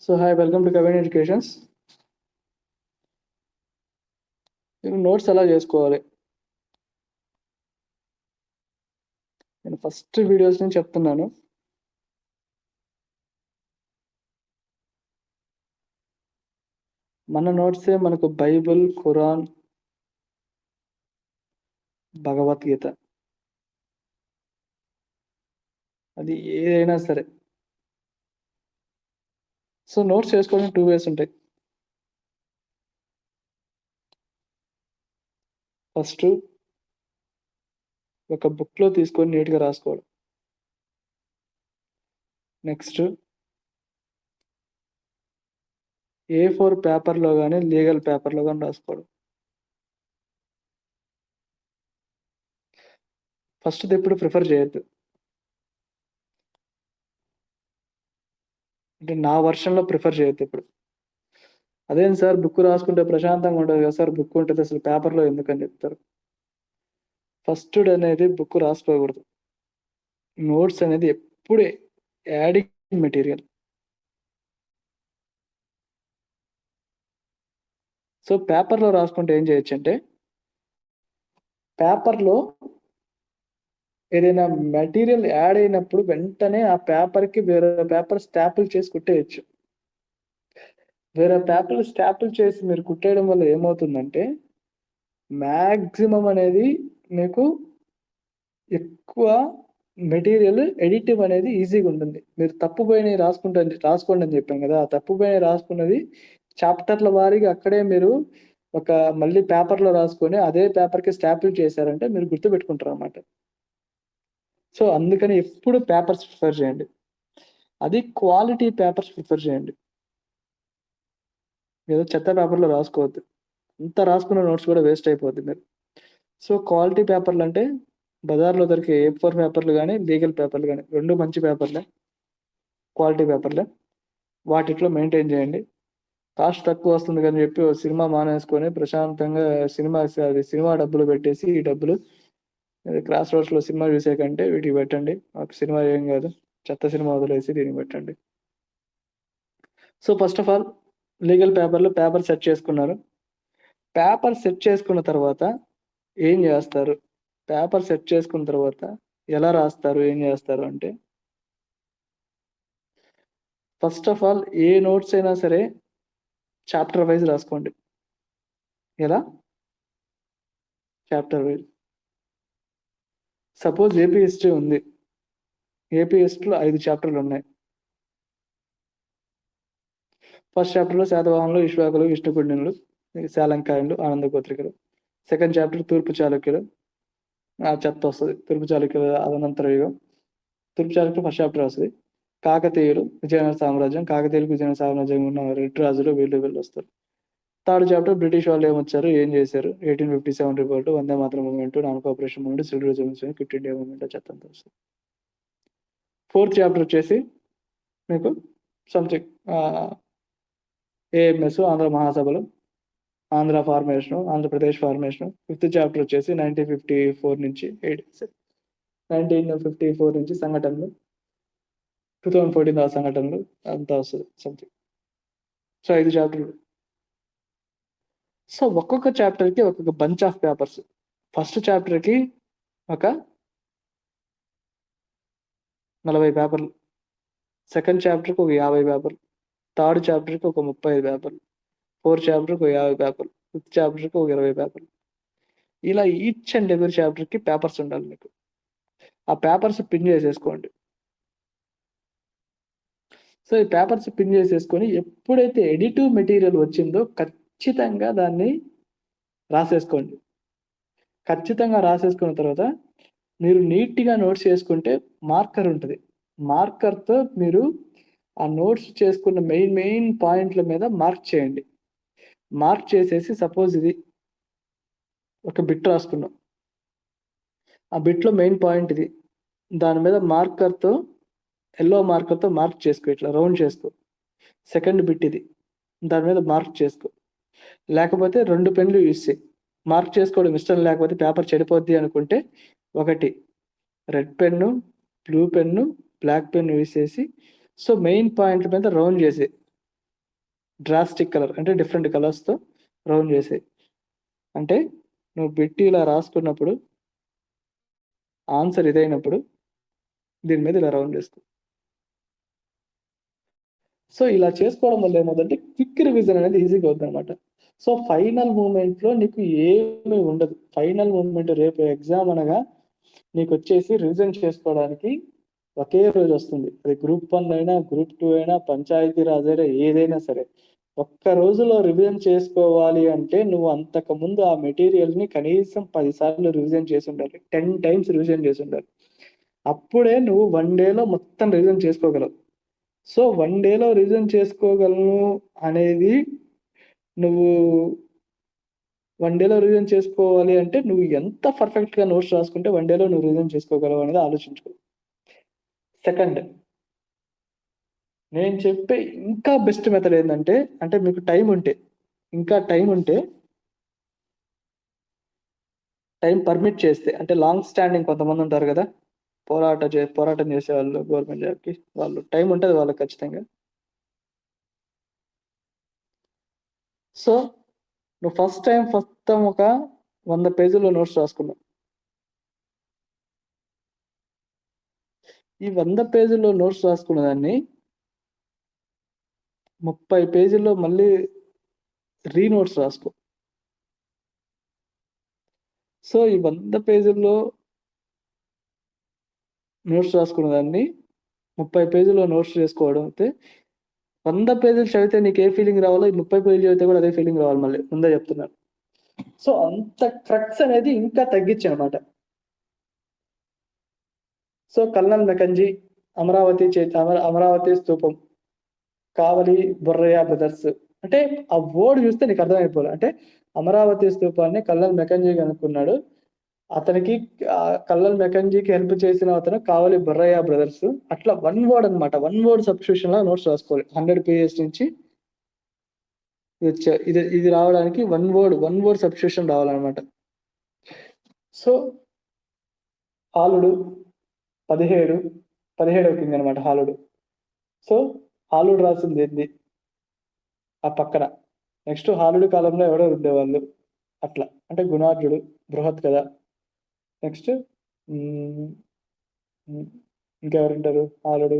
So hi, welcome to Kavin Educations. మీరు notes ఎలా చేసుకోవాలి? నేను ఫస్ట్ వీడియోస్ నుంచి చెప్తున్నాను. మన నోట్సే మనకు బైబిల్, ఖురాన్, భగవద్గీత, అది ఏదైనా సరే. సో నోట్స్ చేసుకోవడానికి 2 వేస్ ఉంటాయి. ఫస్ట్ ఒక బుక్లో తీసుకొని నీట్గా రాసుకోవడం. నెక్స్ట్ A4 పేపర్లో కానీ లీగల్ పేపర్లో కానీ రాసుకోవడం. ఫస్ట్ ఎప్పుడు ప్రిఫర్ చేయొద్దు. అంటే నా వర్షన్లో ప్రిఫర్ చేయొద్దు ఇప్పుడు. అదేం సార్ బుక్ రాసుకుంటే ప్రశాంతంగా ఉంటుంది కదా సార్, బుక్ ఉంటుంది అసలు పేపర్లో ఎందుకని చెప్తారు. ఫస్ట్ అనేది బుక్ రాసుకోకూడదు. నోట్స్ అనేది ఎప్పుడే యాడింగ్ మెటీరియల్. సో పేపర్లో రాసుకుంటే ఏం చేయొచ్చు అంటే, పేపర్లో ఏదైనా మెటీరియల్ యాడ్ అయినప్పుడు వెంటనే ఆ పేపర్కి వేరే పేపర్ స్టాపుల్ చేసి కుట్టేయచ్చు. వేరే పేపర్ స్టాపుల్ చేసి మీరు కుట్టేయడం వల్ల ఏమవుతుందంటే, మ్యాక్సిమం అనేది మీకు ఎక్కువ మెటీరియల్ ఎడిటివ్ అనేది ఈజీగా ఉంటుంది. మీరు తప్పుపోయినవి రాసుకోండి అని చెప్పాను కదా, ఆ తప్పుపోయినవి రాసుకున్నది చాప్టర్ల వారీగా అక్కడే మీరు ఒక మళ్ళీ పేపర్లో రాసుకొని అదే పేపర్కి స్టాపుల్ చేశారంటే మీరు గుర్తుపెట్టుకుంటారు అన్నమాట. సో అందుకని ఎప్పుడు పేపర్స్ ప్రిఫర్ చేయండి, అది క్వాలిటీ పేపర్స్ ప్రిఫర్ చేయండి. ఏదో చెత్త పేపర్లో రాసుకోవద్దు, అంత రాసుకున్న నోట్స్ కూడా వేస్ట్ అయిపోద్ది మీరు. సో క్వాలిటీ పేపర్లు అంటే బజార్లో దొరికే A4 పేపర్లు కానీ లీగల్ పేపర్లు కానీ రెండు మంచి పేపర్లే, క్వాలిటీ పేపర్లే. వాటిట్లో మెయింటైన్ చేయండి. కాస్ట్ తక్కువ వస్తుంది కానీ చెప్పి ఓ సినిమా మానేసుకొని ప్రశాంతంగా సినిమా డబ్బులు పెట్టేసి ఈ డబ్బులు క్రాస్ రోడ్స్లో సినిమా చూసే కంటే వీటికి పెట్టండి. ఒక సినిమా ఏం కాదు, చెత్త సినిమా వదిలేసి దీనికి పెట్టండి. So first of all legal పేపర్లో పేపర్ సెట్ చేసుకున్నారు. పేపర్ సెట్ చేసుకున్న తర్వాత ఏం చేస్తారు, పేపర్ సెట్ చేసుకున్న తర్వాత ఎలా రాస్తారు, ఏం చేస్తారు అంటే, first of all A notes అయినా సరే చాప్టర్ వైజ్ రాసుకోండి. ఎలా? Chapter wise. Suppose AP history ఉంది, ఏపీ హిస్టరీలో 5 చాప్టర్లు ఉన్నాయి. ఫస్ట్ చాప్టర్లో శాతవాహనులు, ఇక్ష్వాకులు, విష్ణుకుండినులు, శాలంకాయనులు, ఆనంద గోత్రికులు. సెకండ్ చాప్టర్ తూర్పు చాళుక్యులు, చెత్త వస్తుంది. తూర్పు చాళుక్యుల అనంతర యుగం. తూర్పు చాళుక్యులు ఫస్ట్ చాప్టర్ వస్తుంది. కాకతీయులు, విజయనగర సామ్రాజ్యం. కాకతీయులకు విజయనగర సామ్రాజ్యం ఉన్న రెడ్డి రాజులు వీళ్ళు వస్తారు. థర్డ్ చాప్టర్ బ్రిటిష్ వాళ్ళు ఏమొచ్చారు, ఏం చేశారు, 1857 report, Vande Mataram movement, non cooperation movement, civil reservation, quit India movement, చెత్త అంతా వస్తుంది. ఫోర్త్ చాప్టర్ వచ్చేసి మీకు సంథింగ్ AMS, ఆంధ్ర మహాసభలు, Andhra formation, Andhra Pradesh formation. Fifth chapter వచ్చేసి 1954 నుంచి 1954 నుంచి సంఘటనలు, 2014 ఆ సంఘటనలు అంతా వస్తుంది సంథింగ్. సో 5 చాప్టర్లు. సో ఒక్కొక్క చాప్టర్కి ఒక్కొక్క బంచ్ ఆఫ్ పేపర్స్. ఫస్ట్ చాప్టర్కి ఒక 40 పేపర్లు, సెకండ్ చాప్టర్కి ఒక 50 పేపర్లు, థర్డ్ చాప్టర్కి ఒక 35 పేపర్లు, ఫోర్త్ చాప్టర్కి ఒక 50 పేపర్లు, ఫిఫ్త్ చాప్టర్కి ఒక 20 పేపర్లు. ఇలా ఈచ్ అండ్ ఎవరీ చాప్టర్కి పేపర్స్ ఉండాలి మీకు. ఆ పేపర్స్ పిన్ చేసేసుకోండి. సో ఈ పేపర్స్ పిన్ చేసేసుకొని ఎప్పుడైతే ఎడిటివ్ మెటీరియల్ వచ్చిందో ఖచ్చితంగా దాన్ని రాసేసుకోండి. ఖచ్చితంగా రాసేసుకున్న తర్వాత మీరు నీట్గా నోట్స్ చేసుకుంటే మార్కర్ ఉంటుంది. మార్కర్తో మీరు ఆ నోట్స్ చేసుకున్న మెయిన్ పాయింట్ల మీద మార్క్ చేయండి. మార్క్ చేసేసి సపోజ్ ఇది ఒక బిట్ రాసుకున్నాం, ఆ బిట్లో మెయిన్ పాయింట్ ఇది, దాని మీద మార్కర్తో ఎల్లో మార్కర్తో మార్క్ చేసుకో, ఇట్లా రౌండ్ చేసుకో. సెకండ్ బిట్ ఇది, దాని మీద మార్క్ చేసుకో. లేకపోతే 2 పెన్లు యూజ్ చేయి. మార్క్ చేసుకోవడం ఇష్టం లేకపోతే పేపర్ చెడిపోద్ది అనుకుంటే ఒకటి red pen, blue pen, black pen use చేసి సో మెయిన్ పాయింట్ మీద రౌండ్ చేసి డ్రాస్టిక్ కలర్ అంటే డిఫరెంట్ కలర్స్తో రౌండ్ చేసే. అంటే నువ్వు బిట్టి ఇలా రాసుకున్నప్పుడు ఆన్సర్ ఇదైనప్పుడు దీని మీద ఇలా రౌండ్ చేసుకో. సో ఇలా చేసుకోవడం వల్ల ఏమవుతుందంటే క్విక్ రివిజన్ అనేది ఈజీగా అవుతుంది అనమాట. సో ఫైనల్ మూమెంట్లో నీకు ఏమీ ఉండదు. ఫైనల్ మూమెంట్ రేపు ఎగ్జామ్ అనగా నీకు వచ్చేసి రివిజన్ చేసుకోవడానికి ఒకే రోజు వస్తుంది. అది గ్రూప్ 1 అయినా, గ్రూప్ 2 అయినా, పంచాయతీ రాజ్ అయినా, ఏదైనా సరే. ఒక్క రోజులో రివిజన్ చేసుకోవాలి అంటే నువ్వు అంతకు ముందు ఆ మెటీరియల్ని కనీసం 10 సార్లు రివిజన్ చేసి ఉండాలి. 10 టైమ్స్ రివిజన్ చేసి ఉండాలి. అప్పుడే నువ్వు 1 డేలో మొత్తం రివిజన్ చేసుకోగలవు. సో 1 డేలో రివిజన్ చేసుకోగలను అనేది నువ్వు 1 డేలో రివిజన్ చేసుకోవాలి అంటే నువ్వు ఎంత పర్ఫెక్ట్గా నోట్స్ రాసుకుంటే 1 డేలో నువ్వు రివిజన్ చేసుకోగలవు అనేది ఆలోచించుకో. సెకండ్, నేను చెప్పే ఇంకా బెస్ట్ మెథడ్ ఏంటంటే, అంటే మీకు టైం ఉంటే, ఇంకా టైం ఉంటే, టైం పర్మిట్ చేస్తే, అంటే లాంగ్ స్టాండింగ్ కొంతమంది ఉంటారు కదా, పోరాటం చేసేవాళ్ళు గవర్నమెంట్ జాబ్కి, వాళ్ళు టైం ఉంటుంది వాళ్ళకి ఖచ్చితంగా. సో నువ్వు ఫస్ట్ టైం మొత్తం ఒక 100 పేజీల్లో నోట్స్ రాసుకున్నావు. ఈ 100 పేజీల్లో నోట్స్ రాసుకున్న దాన్ని 30 పేజీల్లో మళ్ళీ రీనోట్స్ రాసుకో. సో ఈ 100 పేజీల్లో నోట్స్ రాసుకున్న దాన్ని 30 పేజీల్లో నోట్స్ చేసుకోవడం అయితే 100 పేజీలు చదివితే నీకు ఏ ఫీలింగ్ రావాలో 30 పేజీలు చదివితే కూడా అదే ఫీలింగ్ రావాలి. మళ్ళీ ముందే చెప్తున్నాను. సో అంత క్రక్స్ అనేది ఇంకా తగ్గించి అనమాట. సో కల్నల్ మెకంజీ, అమరావతి స్తూపం, కావలి బొర్రయ్య బ్రదర్స్, అంటే ఆ వర్డ్ చూస్తే నీకు అర్థమైపోవాలి. అంటే అమరావతి స్తూపాన్ని కల్నల్ మెకంజీ కనుక్కున్నాడు. అతనికి కల్నల్ మెకంజీకి హెల్ప్ చేసిన అతను కావలి బొర్రయ్య బ్రదర్స్. అట్లా 1 వర్డ్ అనమాట. 1 వర్డ్ సబ్స్టిట్యూషన్ లా నోట్స్ రాసుకోవాలి. 100 పేజెస్ నుంచి ఇది రావడానికి 1 వర్డ్ సబ్స్టిట్యూషన్ రావాలన్నమాట. సో హాలుడు 17వ కింగ్ అనమాట హాలుడు. సో హాలుడు రాసింది ఏంది ఆ పక్కన. నెక్స్ట్ హాలుడు కాలంలో ఎవరో ఉండేవాళ్ళు అట్లా, అంటే గుణాఢ్యుడు, బృహత్ కథ. నెక్స్ట్ ఇంకెవరుంటారు? హాలుడు,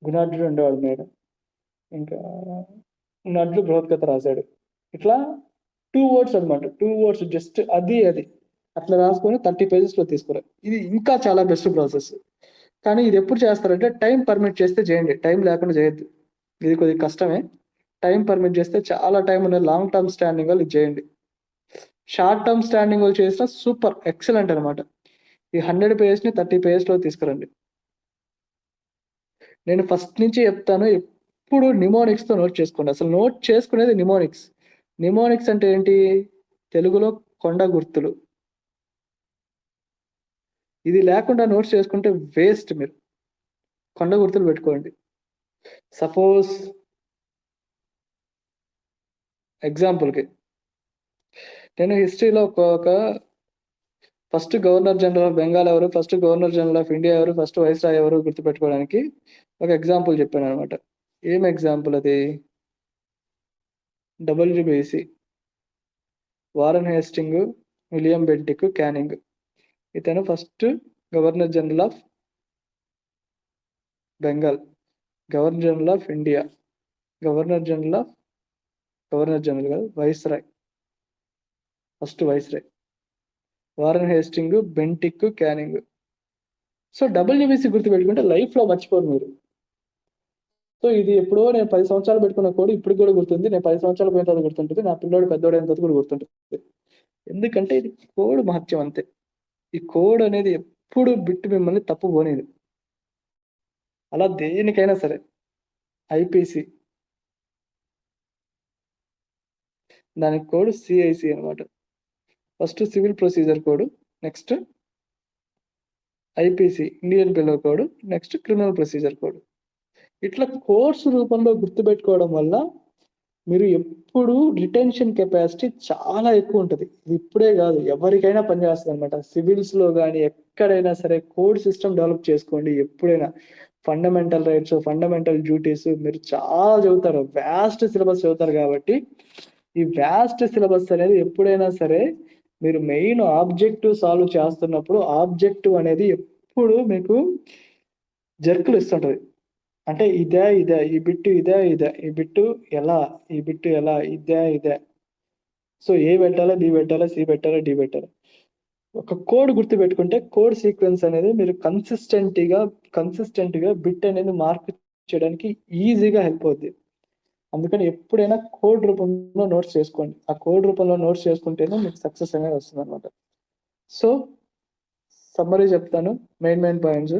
గుణాఢ్యుడు ఉండేవాడు మేడం. ఇంకా గుణాఢ్యుడు బృహత్ కథ రాశాడు. ఇట్లా 2 వర్డ్స్ అనమాట. 2 వర్డ్స్ జస్ట్ అది అట్లా రాసుకొని 30 పేజెస్లో తీసుకురా. ఇది ఇంకా చాలా బెస్ట్ ప్రాసెస్. కానీ ఇది ఎప్పుడు చేస్తారంటే టైం పర్మిట్ చేస్తే చేయండి, టైం లేకుండా చేయొద్దు. ఇది కొద్దిగా కష్టమే. టైం పర్మిట్ చేస్తే చాలా టైం ఉన్న లాంగ్ టర్మ్ స్టాండింగ్ వాళ్ళు ఇది చేయండి. షార్ట్ టర్మ్ స్టాండింగ్ వాళ్ళు చేసిన సూపర్ ఎక్సలెంట్ అనమాట. ఈ 100 పేజెస్ని 30 పేజెస్లో తీసుకురండి. నేను ఫస్ట్ నుంచి చెప్తాను, ఎప్పుడు నిమోనిక్స్తో నోట్ చేసుకోండి. అసలు నోట్ చేసుకునేది నిమోనిక్స్. నిమోనిక్స్ అంటే ఏంటి? తెలుగులో కొండ గుర్తులు. ఇది లేకుండా నోట్స్ చేసుకుంటే వేస్ట్. మీరు కొండ గుర్తులు పెట్టుకోండి. సపోజ్ ఎగ్జాంపుల్కి నేను హిస్టరీలో ఒక first governor general of Bengal ఎవరు, first governor general of India ఎవరు, ఫస్ట్ వైస్రాయ్ ఎవరు గుర్తుపెట్టుకోవడానికి ఒక ఎగ్జాంపుల్ చెప్పాను అనమాట. ఏం ఎగ్జాంపుల్ అది? WBC, Warren Hasting, William Bentinck, Canning. ఇతను first governor general of Bengal, governor general of India, governor general కాదు, viceroy, first viceroy. Warren Hasting, Bentinck, Canning. So WBC గుర్తుపెట్టుకుంటే లైఫ్లో మర్చిపోరు మీరు. సో ఇది ఎప్పుడో నేను 10 సంవత్సరాలు పెట్టుకున్న కోడ్ ఇప్పుడు కూడా గుర్తుంది. నేను 10 సంవత్సరాలు పోయిన తర్వాత గుర్తుంటుంది. నా పిల్లోడు పెద్దోడైన తర్వాత కూడా గుర్తుంటుంది. ఎందుకంటే ఇది కోడ్ మహత్యం అంతే. ఈ కోడ్ అనేది ఎప్పుడు బిట్టు మిమ్మల్ని తప్పు పోనేది. అలా దేనికైనా సరే. IPC దానికి కోడ్ CIC అనమాట. First civil procedure code, next IPC Indian pillar code, next criminal procedure code. ఇట్లా కోర్సు రూపంలో గుర్తుపెట్టుకోవడం వల్ల మీరు ఎప్పుడు రిటెన్షన్ కెపాసిటీ చాలా ఎక్కువ ఉంటుంది. ఇది ఇప్పుడే కాదు, ఎవరికైనా పనిచేస్తుంది అనమాట. సివిల్స్లో కానీ ఎక్కడైనా సరే కోడ్ సిస్టమ్ డెవలప్ చేసుకోండి. ఎప్పుడైనా ఫండమెంటల్ రైట్స్, ఫండమెంటల్ డ్యూటీస్ మీరు చాలా చదువుతారు. వ్యాస్ట్ సిలబస్ చదువుతారు కాబట్టి ఈ వ్యాస్ట్ సిలబస్ అనేది ఎప్పుడైనా సరే మీరు మెయిన్ ఆబ్జెక్టివ్ సాల్వ్ చేస్తున్నప్పుడు ఆబ్జెక్టివ్ అనేది ఎప్పుడు మీకు జర్కులు ఇస్తుంటది. అంటే ఇదే ఈ బిట్టు ఈ బిట్టు ఎలా, ఇదే. సో ఏ పెట్టాలా, బి పెట్టాలా, సి పెట్టాలా, డి పెట్టాలా. ఒక కోడ్ గుర్తు పెట్టుకుంటే కోడ్ సీక్వెన్స్ అనేది మీరు కన్సిస్టెంట్ గా బిట్ అనేది మార్క్ చేయడానికి ఈజీగా హెల్ప్ అవుద్ది. అందుకని ఎప్పుడైనా కోడ్ రూపంలో నోట్స్ చేసుకోండి. ఆ కోడ్ రూపంలో నోట్స్ చేసుకుంటేనే మీకు సక్సెస్ అనేది వస్తుంది అనమాట. సో సమ్మరీ చెప్తాను. మెయిన్ పాయింట్స్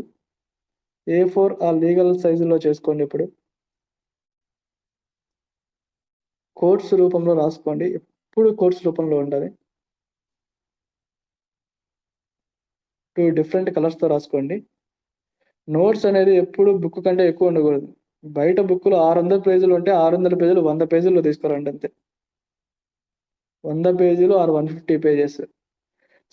A4 ఆ లీగల్ సైజులో చేసుకోండి. ఇప్పుడు కోడ్స్ రూపంలో రాసుకోండి. ఎప్పుడు కోడ్స్ రూపంలో ఉండాలి. 2 డిఫరెంట్ కలర్స్తో రాసుకోండి. నోట్స్ అనేది ఎప్పుడు బుక్ కంటే ఎక్కువ ఉండకూడదు. బయట బుక్లు 600 పేజీలు ఉంటే 600 పేజీలు 100 పేజీల్లో తీసుకురండి అంతే. 100 పేజీలు ఆర్ 150 పేజెస్.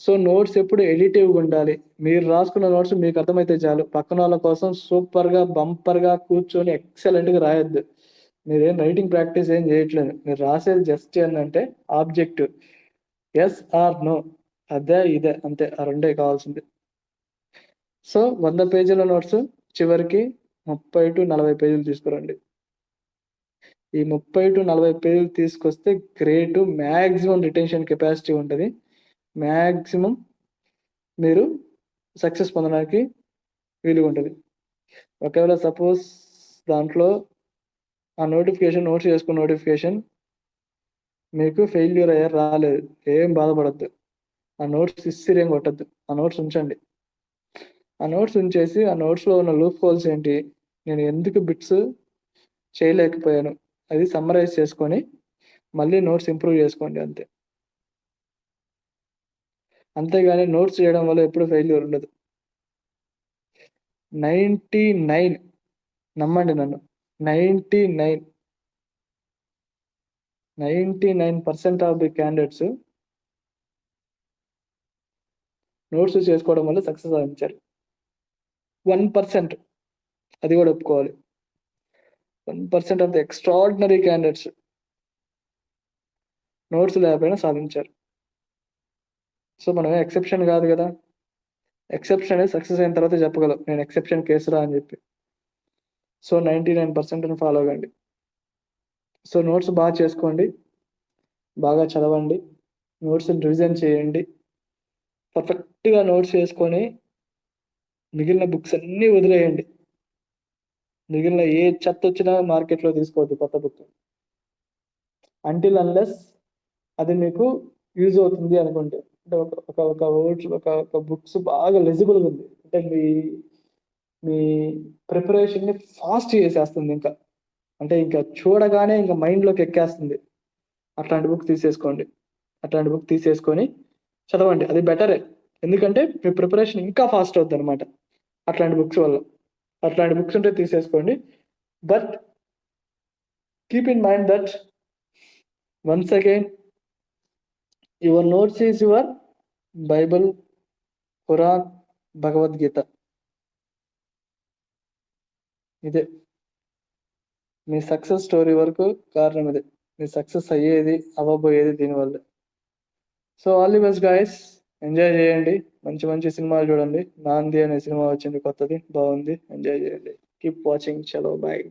సో నోట్స్ ఎప్పుడు ఎడిటివ్గా ఉండాలి. మీరు రాసుకున్న నోట్స్ మీకు అర్థమైతే చాలు. పక్కన వాళ్ళ కోసం సూపర్గా బంపర్గా కూర్చొని ఎక్సలెంట్గా రాయొద్దు. మీరేం రైటింగ్ ప్రాక్టీస్ ఏం చేయట్లేదు. మీరు రాసేది జస్ట్ ఏంటంటే ఆబ్జెక్టివ్ ఎస్ ఆర్ నో, అదే ఇదే అంతే. ఆ రెండే కావాల్సింది. సో 100 పేజీల నోట్స్ చివరికి 30 to 40 పేజీలు తీసుకురండి. ఈ 30 to 40 పేజీలు తీసుకొస్తే గ్రేట్. మ్యాక్సిమం రిటెన్షన్ కెపాసిటీ ఉంటుంది. మ్యాక్సిమం మీరు సక్సెస్ పొందడానికి వీలుగా ఉంటుంది. ఒకవేళ సపోజ్ దాంట్లో ఆ నోటిఫికేషన్ నోట్స్ చేసుకున్న నోటిఫికేషన్ మీకు ఫెయిల్యూర్ అయ్యారు రాలేదు, ఏం బాధపడద్దు. ఆ నోట్స్ ఇస్సిరేం కొట్టద్దు. ఆ నోట్స్ ఉంచండి. ఆ నోట్స్ ఉంచేసి ఆ నోట్స్లో ఉన్న లూప్ హోల్స్ ఏంటి, నేను ఎందుకు బిట్స్ చేయలేకపోయాను అది సమ్మరైజ్ చేసుకొని మళ్ళీ నోట్స్ ఇంప్రూవ్ చేసుకోండి అంతే. అంతేగాని నోట్స్ చేయడం వల్ల ఎప్పుడు ఫెయిల్యూర్ ఉండదు. 99 నమ్మండి నన్ను, 99% ఆఫ్ ది క్యాండిడేట్స్ నోట్స్ చేసుకోవడం వల్ల సక్సెస్ సాధించారు. 1%, అది కూడా ఒప్పుకోవాలి, 1% of the extraordinary candidates notes లేకపోయినా సాధించారు. సో మనమే ఎక్సెప్షన్ కాదు కదా. ఎక్సెప్షన్ అనేది సక్సెస్ అయిన తర్వాత చెప్పగలం, నేను ఎక్సెప్షన్ కేసురా అని చెప్పి. సో 99% ఫాలో అవ్వండి. సో నోట్స్ బాగా చేసుకోండి, బాగా చదవండి, నోట్స్ రివిజన్ చేయండి. పర్ఫెక్ట్గా నోట్స్ చేసుకొని మిగిలిన బుక్స్ అన్నీ వదిలేయండి. మిగిలిన ఏ చెత్త వచ్చినా మార్కెట్లో తీసుకోవద్దు కొత్త బుక్, అంటిల్ అన్లెస్ అది మీకు యూజ్ అవుతుంది అనుకుంటే. అంటే ఒక బుక్స్ బాగా లెజిబుల్గా ఉంది అంటే మీ ప్రిపరేషన్ని ఫాస్ట్ చేసేస్తుంది. అంటే ఇంకా చూడగానే ఇంకా మైండ్లోకి ఎక్కేస్తుంది. అట్లాంటి బుక్ తీసేసుకోండి. అట్లాంటి బుక్ తీసేసుకొని చదవండి, అది బెటరే. ఎందుకంటే మీ ప్రిపరేషన్ ఇంకా ఫాస్ట్ అవుతుంది అనమాట అట్లాంటి బుక్స్ వల్ల. అట్లాంటి బుక్స్ ఉంటే తీసేసుకోండి. But keep in mind that once again your notes is your Bible, Quran, Bhagavad Gita. ఇదే మీ సక్సెస్ స్టోరీ వరకు కారణం ఇదే. మీ సక్సెస్ అయ్యేది అవ్వబోయేది దీనివల్ల. So all the best guys, enjoy చేయండి, మంచి మంచి సినిమాలు చూడండి. నాంది అనే సినిమా వచ్చింది కొత్తది, బాగుంది, ఎంజాయ్ చేయండి. Keep watching. చలో బాయ్.